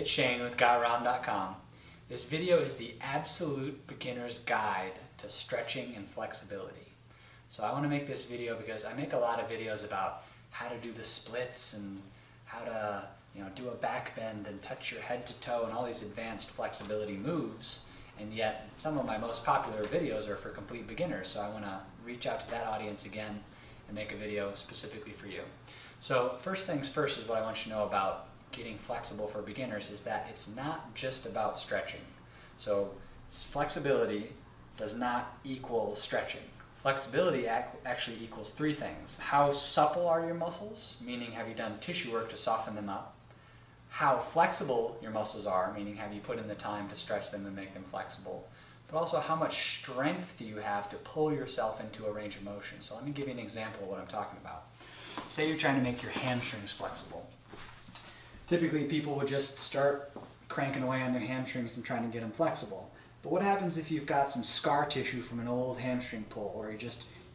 Hey, it's Shane with GotAround.com. This video is the absolute beginner's guide to stretching and flexibility. So I want to make this video because I make a lot of videos about how to do the splits and how to do a back bend and touch your head to toe and all these advanced flexibility moves, and yet some of my most popular videos are for complete beginners. So I want to reach out to that audience again and make a video specifically for you. So first things first is what I want you to know about getting flexible for beginners is that it's not just about stretching. So flexibility does not equal stretching. Flexibility actually equals three things. How supple are your muscles, meaning have you done tissue work to soften them up? How flexible your muscles are, meaning have you put in the time to stretch them and make them flexible? But also how much strength do you have to pull yourself into a range of motion? So let me give you an example of what I'm talking about. Say you're trying to make your hamstrings flexible. Typically people would just start cranking away on their hamstrings and trying to get them flexible. But what happens if you've got some scar tissue from an old hamstring pull, or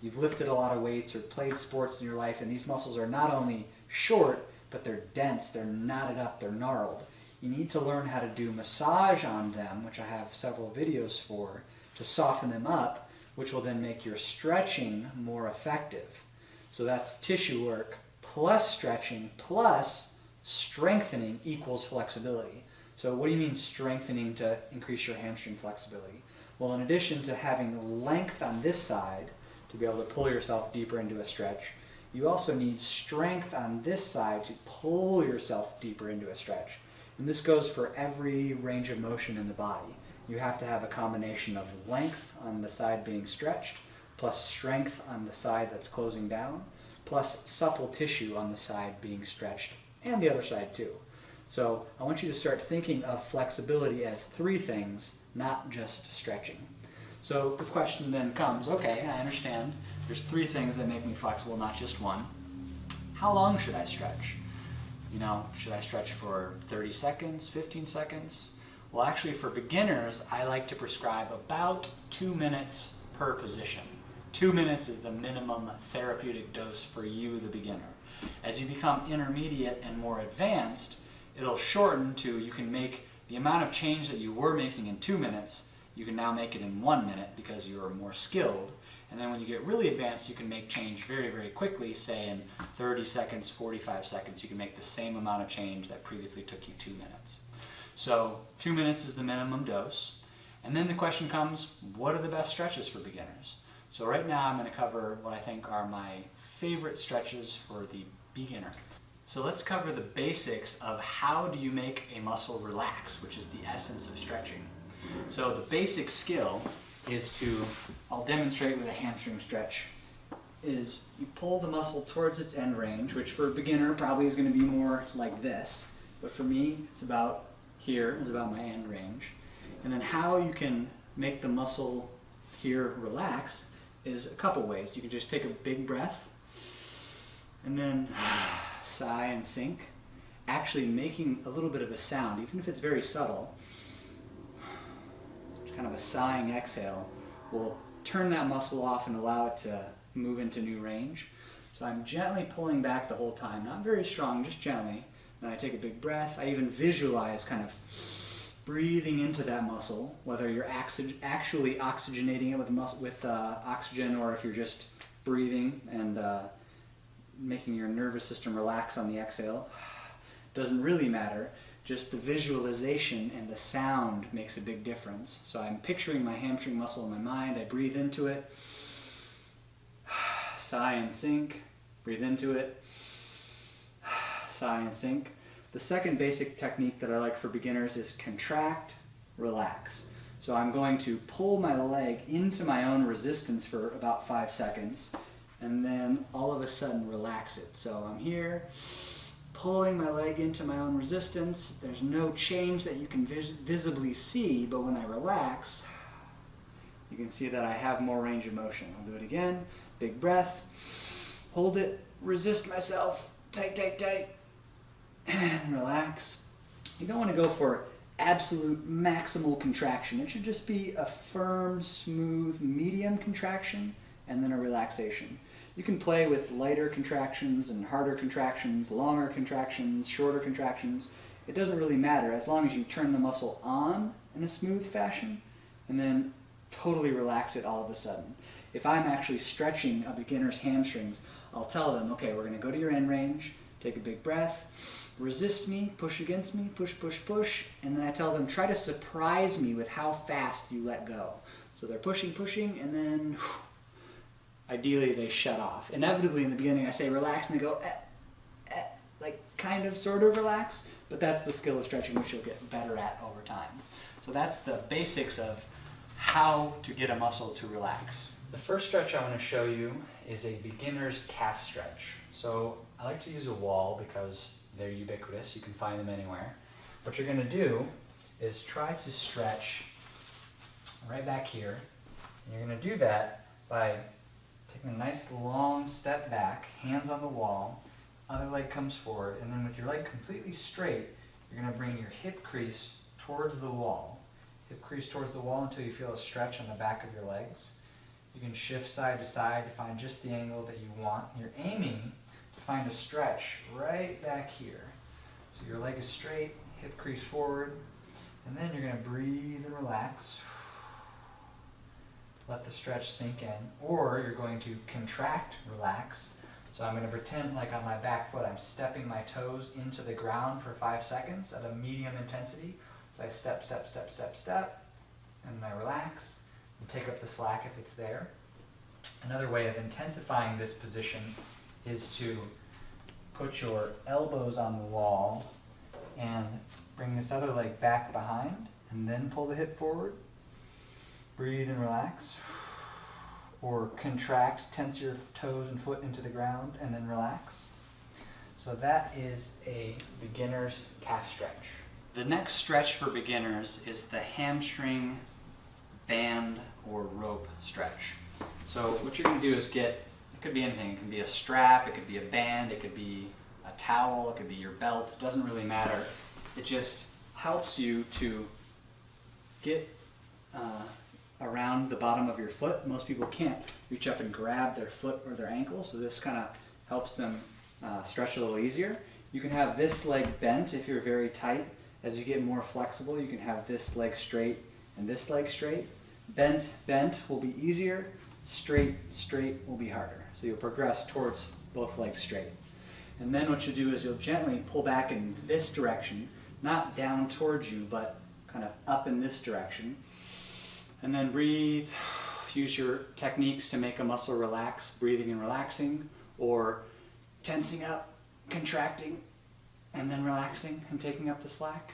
you've lifted a lot of weights or played sports in your life and these muscles are not only short, but they're dense, they're knotted up, they're gnarled. You need to learn how to do massage on them, which I have several videos for, to soften them up, which will then make your stretching more effective. So that's tissue work plus stretching plus strengthening equals flexibility. So what do you mean strengthening to increase your hamstring flexibility? Well, in addition to having length on this side to be able to pull yourself deeper into a stretch, you also need strength on this side to pull yourself deeper into a stretch. And this goes for every range of motion in the body. You have to have a combination of length on the side being stretched, plus strength on the side that's closing down, plus supple tissue on the side being stretched, and the other side too. So I want you to start thinking of flexibility as three things, not just stretching. So the question then comes, okay, I understand there's three things that make me flexible, not just one. How long should I stretch? Should I stretch for 30 seconds, 15 seconds? Well, actually for beginners, I like to prescribe about 2 minutes per position. 2 minutes is the minimum therapeutic dose for you, the beginner. As you become intermediate and more advanced, it'll shorten to, you can make the amount of change that you were making in 2 minutes, you can now make it in 1 minute because you are more skilled. And then when you get really advanced, you can make change very, very quickly, say in 30 seconds, 45 seconds, you can make the same amount of change that previously took you 2 minutes. So 2 minutes is the minimum dose. And then the question comes, what are the best stretches for beginners? So right now I'm going to cover what I think are my favorite stretches for the beginner. So let's cover the basics of how do you make a muscle relax, which is the essence of stretching. So the basic skill is to, I'll demonstrate with a hamstring stretch, is you pull the muscle towards its end range, which for a beginner probably is going to be more like this. But for me, it's about here, it's about my end range. And then how you can make the muscle here relax is a couple ways. You can just take a big breath and then sigh and sink, actually making a little bit of a sound, even if it's very subtle. Kind of a sighing exhale will turn that muscle off and allow it to move into new range. So I'm gently pulling back the whole time, not very strong, just gently. Then I take a big breath. I even visualize kind of breathing into that muscle, whether you're actually oxygenating it with oxygen, or if you're just breathing and making your nervous system relax on the exhale. Doesn't really matter. Just the visualization and the sound makes a big difference. So I'm picturing my hamstring muscle in my mind. I breathe into it, sigh and sink, breathe into it, sigh and sink. The second basic technique that I like for beginners is contract, relax. So I'm going to pull my leg into my own resistance for about 5 seconds, and then all of a sudden relax it. So I'm here, pulling my leg into my own resistance. There's no change that you can visibly see, but when I relax, you can see that I have more range of motion. I'll do it again. Big breath, hold it, resist myself, tight, tight, tight, and relax. You don't want to go for absolute maximal contraction. It should just be a firm, smooth, medium contraction and then a relaxation. You can play with lighter contractions and harder contractions, longer contractions, shorter contractions. it doesn't really matter as long as you turn the muscle on in a smooth fashion and then totally relax it all of a sudden. If I'm actually stretching a beginner's hamstrings, I'll tell them, okay, we're going to go to your end range, take a big breath, resist me, push against me, push, push, push, and then I tell them, try to surprise me with how fast you let go. So they're pushing, pushing, and then ideally they shut off. Inevitably in the beginning I say relax, and they go, like kind of, sort of relax, but that's the skill of stretching which you'll get better at over time. So that's the basics of how to get a muscle to relax. The first stretch I want to show you is a beginner's calf stretch. So I like to use a wall because they're ubiquitous, you can find them anywhere. What you're going to do is try to stretch right back here. And you're going to do that by taking a nice long step back, hands on the wall, other leg comes forward, and then with your leg completely straight, you're going to bring your hip crease towards the wall. Hip crease towards the wall until you feel a stretch on the back of your legs. You can shift side to side to find just the angle that you want. You're aiming to find a stretch right back here. So your leg is straight, hip crease forward, and then you're going to breathe and relax. Let the stretch sink in. Or you're going to contract, relax. So I'm going to pretend like on my back foot I'm stepping my toes into the ground for 5 seconds at a medium intensity. So I step, step, step, step, step, and then I relax and take up the slack if it's there. Another way of intensifying this position is to put your elbows on the wall and bring this other leg back behind and then pull the hip forward. Breathe and relax. Or contract, tense your toes and foot into the ground and then relax. So that is a beginner's calf stretch. The next stretch for beginners is the hamstring band or rope stretch. So what you're going to do is get, it could be anything, it could be a strap, it could be a band, it could be a towel, it could be your belt, it doesn't really matter. It just helps you to get around the bottom of your foot. Most people can't reach up and grab their foot or their ankle, so this kind of helps them stretch a little easier. You can have this leg bent if you're very tight. As you get more flexible, you can have this leg straight and this leg straight. Bent, bent will be easier. Straight, straight will be harder. So you'll progress towards both legs straight. And then what you'll do is you'll gently pull back in this direction, not down towards you, but kind of up in this direction. And then breathe. Use your techniques to make a muscle relax, breathing and relaxing, or tensing up, contracting, and then relaxing and taking up the slack.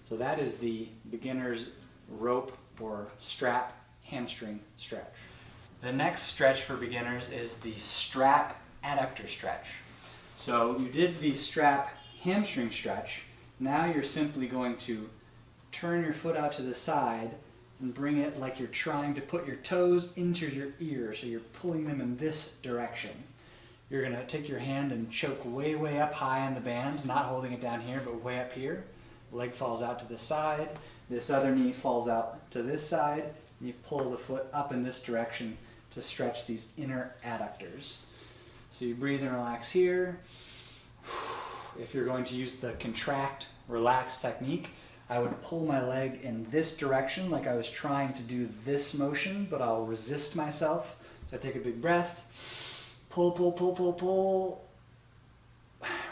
So that is the beginner's rope or strap hamstring stretch. The next stretch for beginners is the strap adductor stretch. So you did the strap hamstring stretch. Now you're simply going to turn your foot out to the side and bring it like you're trying to put your toes into your ear, so you're pulling them in this direction. You're going to take your hand and choke way, way up high on the band, not holding it down here, but way up here. Leg falls out to the side. This other knee falls out to this side. And you pull the foot up in this direction to stretch these inner adductors. So you breathe and relax here. If you're going to use the contract, relax technique, I would pull my leg in this direction like I was trying to do this motion, but I'll resist myself. So I take a big breath, pull, pull, pull, pull, pull,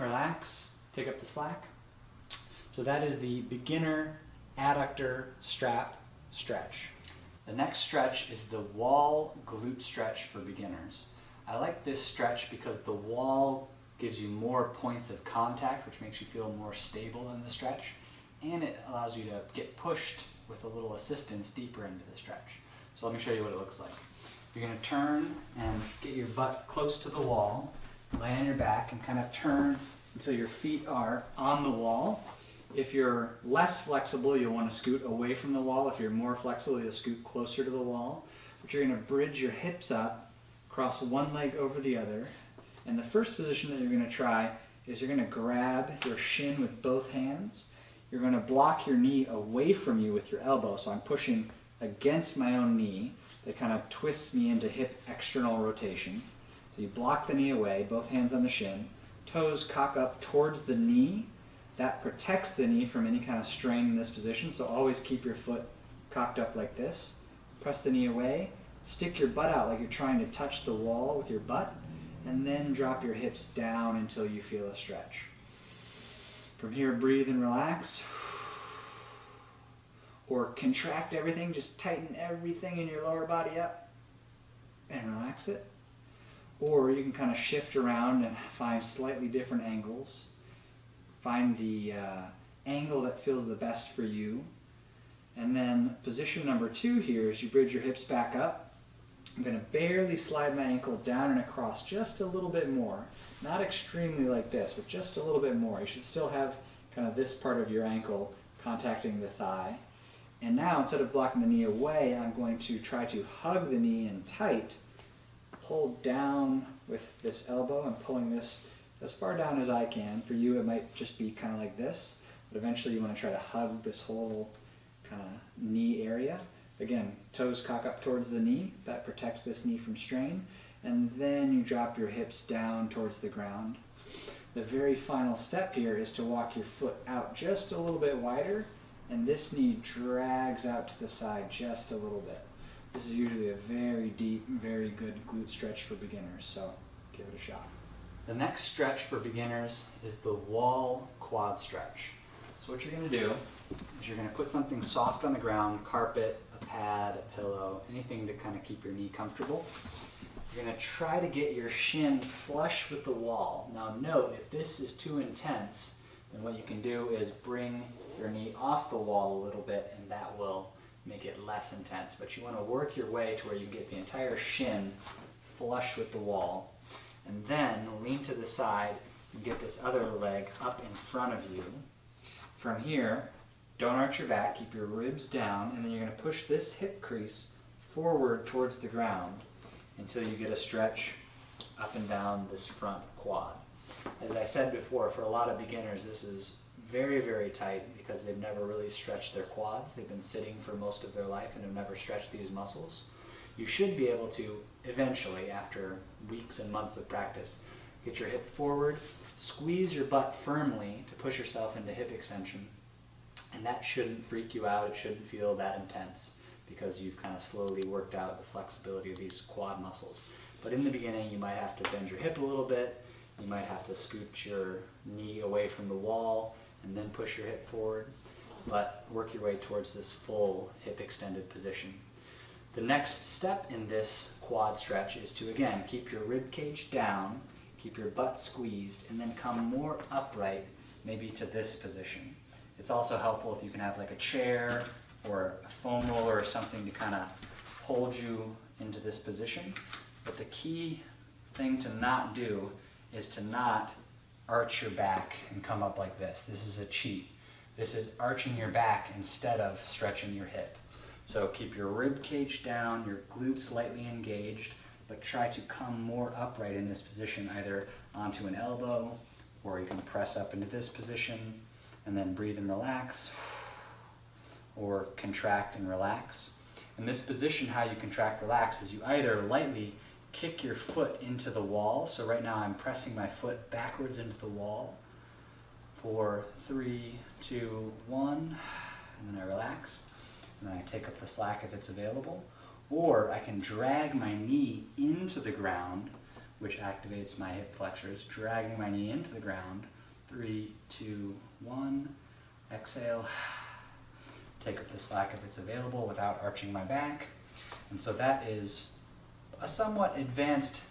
relax, take up the slack. So that is the beginner adductor strap stretch. The next stretch is the wall glute stretch for beginners. I like this stretch because the wall gives you more points of contact, which makes you feel more stable in the stretch, and it allows you to get pushed with a little assistance deeper into the stretch. So let me show you what it looks like. You're going to turn and get your butt close to the wall, lay on your back, and kind of turn until your feet are on the wall. If you're less flexible, you'll want to scoot away from the wall. If you're more flexible, you'll scoot closer to the wall. But you're going to bridge your hips up, cross one leg over the other. And the first position that you're going to try is you're going to grab your shin with both hands. You're going to block your knee away from you with your elbow. So I'm pushing against my own knee. That kind of twists me into hip external rotation. So you block the knee away, both hands on the shin. Toes cock up towards the knee. That protects the knee from any kind of strain in this position, so always keep your foot cocked up like this. Press the knee away, stick your butt out like you're trying to touch the wall with your butt, and then drop your hips down until you feel a stretch. From here, breathe and relax. Or contract everything, just tighten everything in your lower body up and relax it. Or you can kind of shift around and find slightly different angles. Find the angle that feels the best for you. And then position number 2 here is you bridge your hips back up. I'm going to barely slide my ankle down and across just a little bit more. Not extremely like this, but just a little bit more. You should still have kind of this part of your ankle contacting the thigh. And now, instead of blocking the knee away, I'm going to try to hug the knee in tight, pull down with this elbow and pulling this as far down as I can. For you, it might just be kind of like this, but eventually you want to try to hug this whole kind of knee area. Again, toes cock up towards the knee. That protects this knee from strain. And then you drop your hips down towards the ground. The very final step here is to walk your foot out just a little bit wider, and this knee drags out to the side just a little bit. This is usually a very deep, very good glute stretch for beginners, so give it a shot. The next stretch for beginners is the wall quad stretch. So what you're going to do is you're going to put something soft on the ground, carpet, a pad, a pillow, anything to kind of keep your knee comfortable. You're going to try to get your shin flush with the wall. Now note, if this is too intense, then what you can do is bring your knee off the wall a little bit, and that will make it less intense. But you want to work your way to where you get the entire shin flush with the wall. And then lean to the side and get this other leg up in front of you. From here, don't arch your back, keep your ribs down, and then you're going to push this hip crease forward towards the ground until you get a stretch up and down this front quad. As I said before, for a lot of beginners, this is very, very tight because they've never really stretched their quads. They've been sitting for most of their life and have never stretched these muscles. You should be able to eventually, after weeks and months of practice, get your hip forward, squeeze your butt firmly to push yourself into hip extension, and that shouldn't freak you out. It shouldn't feel that intense because you've kind of slowly worked out the flexibility of these quad muscles. But in the beginning, you might have to bend your hip a little bit. You might have to scoot your knee away from the wall and then push your hip forward, but work your way towards this full hip extended position. The next step in this quad stretch is to, again, keep your rib cage down, keep your butt squeezed, and then come more upright, maybe to this position. It's also helpful if you can have like a chair or a foam roller or something to kind of hold you into this position. But the key thing to not do is to not arch your back and come up like this. This is a cheat. This is arching your back instead of stretching your hip. So keep your rib cage down, your glutes lightly engaged, but try to come more upright in this position, either onto an elbow, or you can press up into this position and then breathe and relax, or contract and relax. In this position, how you contract, relax is you either lightly kick your foot into the wall. So right now I'm pressing my foot backwards into the wall for 3, 2, 1, and then I relax. And then I take up the slack if it's available. Or I can drag my knee into the ground, which activates my hip flexors, dragging my knee into the ground. 3, 2, 1, exhale. Take up the slack if it's available without arching my back. And so that is a somewhat advanced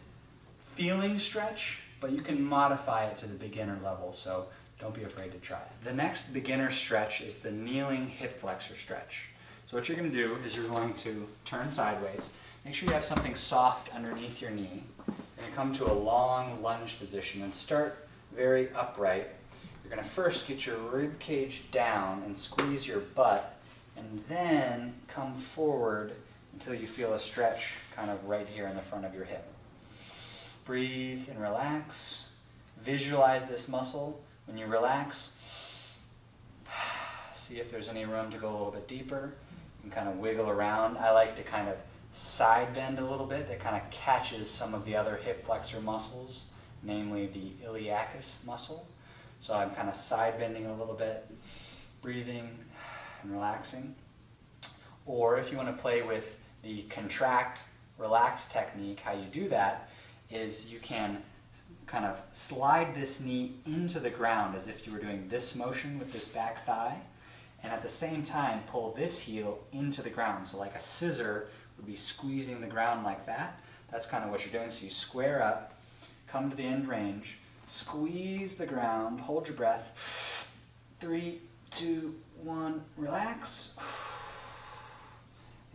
feeling stretch, but you can modify it to the beginner level, so don't be afraid to try it. The next beginner stretch is the kneeling hip flexor stretch. So what you're going to do is you're going to turn sideways. Make sure you have something soft underneath your knee. You're going to come to a long lunge position and start very upright. You're going to first get your rib cage down and squeeze your butt, and then come forward until you feel a stretch kind of right here in the front of your hip. Breathe and relax. Visualize this muscle. When you relax, see if there's any room to go a little bit deeper. You can kind of wiggle around. I like to kind of side bend a little bit. That kind of catches some of the other hip flexor muscles, namely the iliacus muscle. So I'm kind of side bending a little bit, breathing and relaxing. Or if you want to play with the contract, relax technique, how you do that is you can kind of slide this knee into the ground as if you were doing this motion with this back thigh, and at the same time pull this heel into the ground. So like a scissor would be squeezing the ground like that. That's kind of what you're doing. So you square up, come to the end range, squeeze the ground, hold your breath. 3, 2, 1, relax.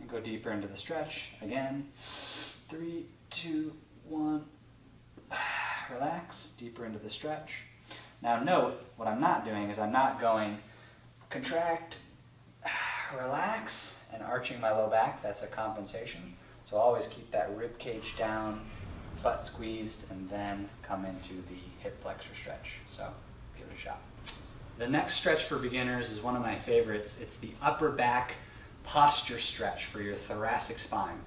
And go deeper into the stretch. Again, 3, 2, 1, relax, deeper into the stretch. Now note, what I'm not doing is I'm not going contract, relax, and arching my low back. That's a compensation. So always keep that rib cage down, butt squeezed, and then come into the hip flexor stretch. So give it a shot. The next stretch for beginners is one of my favorites. It's the upper back posture stretch for your thoracic spine.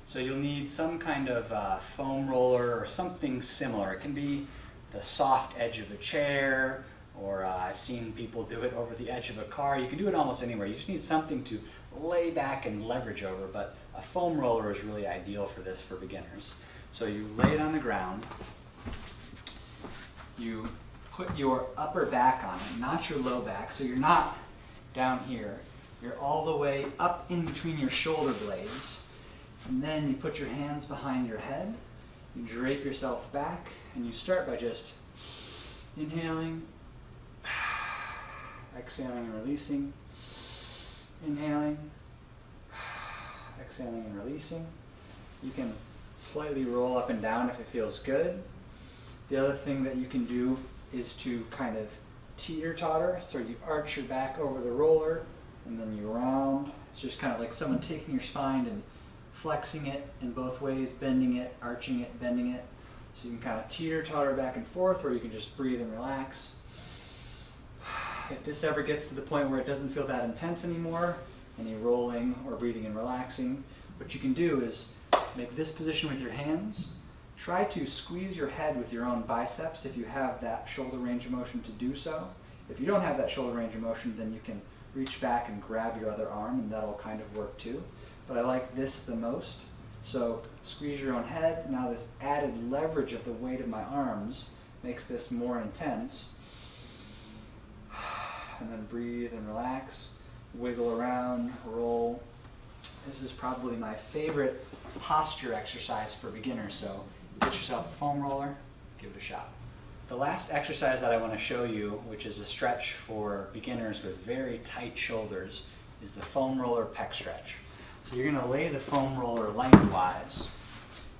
So you'll need some kind of foam roller or something similar. It can be the soft edge of a chair, or I've seen people do it over the edge of a car. You can do it almost anywhere. You just need something to lay back and leverage over, but a foam roller is really ideal for this for beginners. So you lay it on the ground, you put your upper back on it, not your low back, so you're not down here. You're all the way up in between your shoulder blades, and then you put your hands behind your head, you drape yourself back, and you start by just inhaling, exhaling and releasing, inhaling, exhaling and releasing. You can slightly roll up and down if it feels good. The other thing that you can do is to kind of teeter-totter, so you arch your back over the roller and then you round. It's just kind of like someone taking your spine and flexing it in both ways, bending it, arching it, bending it. So you can kind of teeter-totter back and forth, or you can just breathe and relax. If this ever gets to the point where it doesn't feel that intense anymore, any rolling or breathing and relaxing, what you can do is make this position with your hands. Try to squeeze your head with your own biceps if you have that shoulder range of motion to do so. If you don't have that shoulder range of motion, then you can reach back and grab your other arm, and that'll kind of work too. But I like this the most. So squeeze your own head. Now this added leverage of the weight of my arms makes this more intense. And then breathe and relax, wiggle around, roll. This is probably my favorite posture exercise for beginners, so get yourself a foam roller, give it a shot. The last exercise that I want to show you, which is a stretch for beginners with very tight shoulders, is the foam roller pec stretch. So you're going to lay the foam roller lengthwise,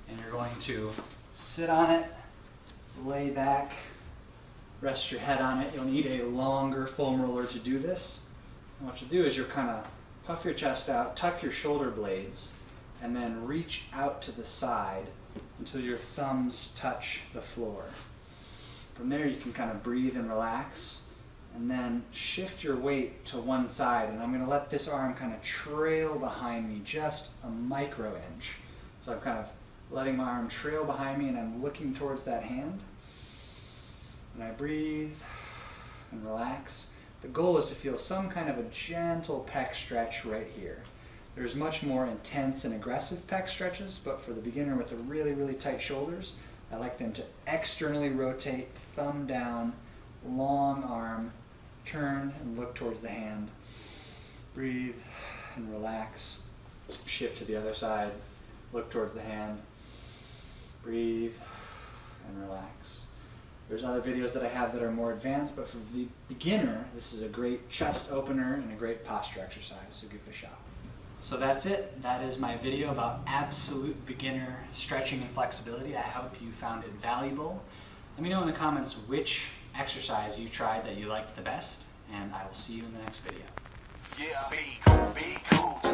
and you're going to sit on it, lay back, rest your head on it. You'll need a longer foam roller to do this. And what you'll do is you'll kind of puff your chest out, tuck your shoulder blades, and then reach out to the side until your thumbs touch the floor. From there you can kind of breathe and relax, and then shift your weight to one side, and I'm going to let this arm kind of trail behind me just a micro inch. So I'm kind of letting my arm trail behind me, and I'm looking towards that hand. And I breathe and relax. The goal is to feel some kind of a gentle pec stretch right here. There's much more intense and aggressive pec stretches, but for the beginner with the really, really tight shoulders, I like them to externally rotate, thumb down, long arm, turn and look towards the hand. Breathe and relax. Shift to the other side, look towards the hand. Breathe and relax. There's other videos that I have that are more advanced, but for the beginner, this is a great chest opener and a great posture exercise, so give it a shot. So that's it. That is my video about absolute beginner stretching and flexibility. I hope you found it valuable. Let me know in the comments which exercise you tried that you liked the best, and I will see you in the next video. Yeah, be cool, be cool.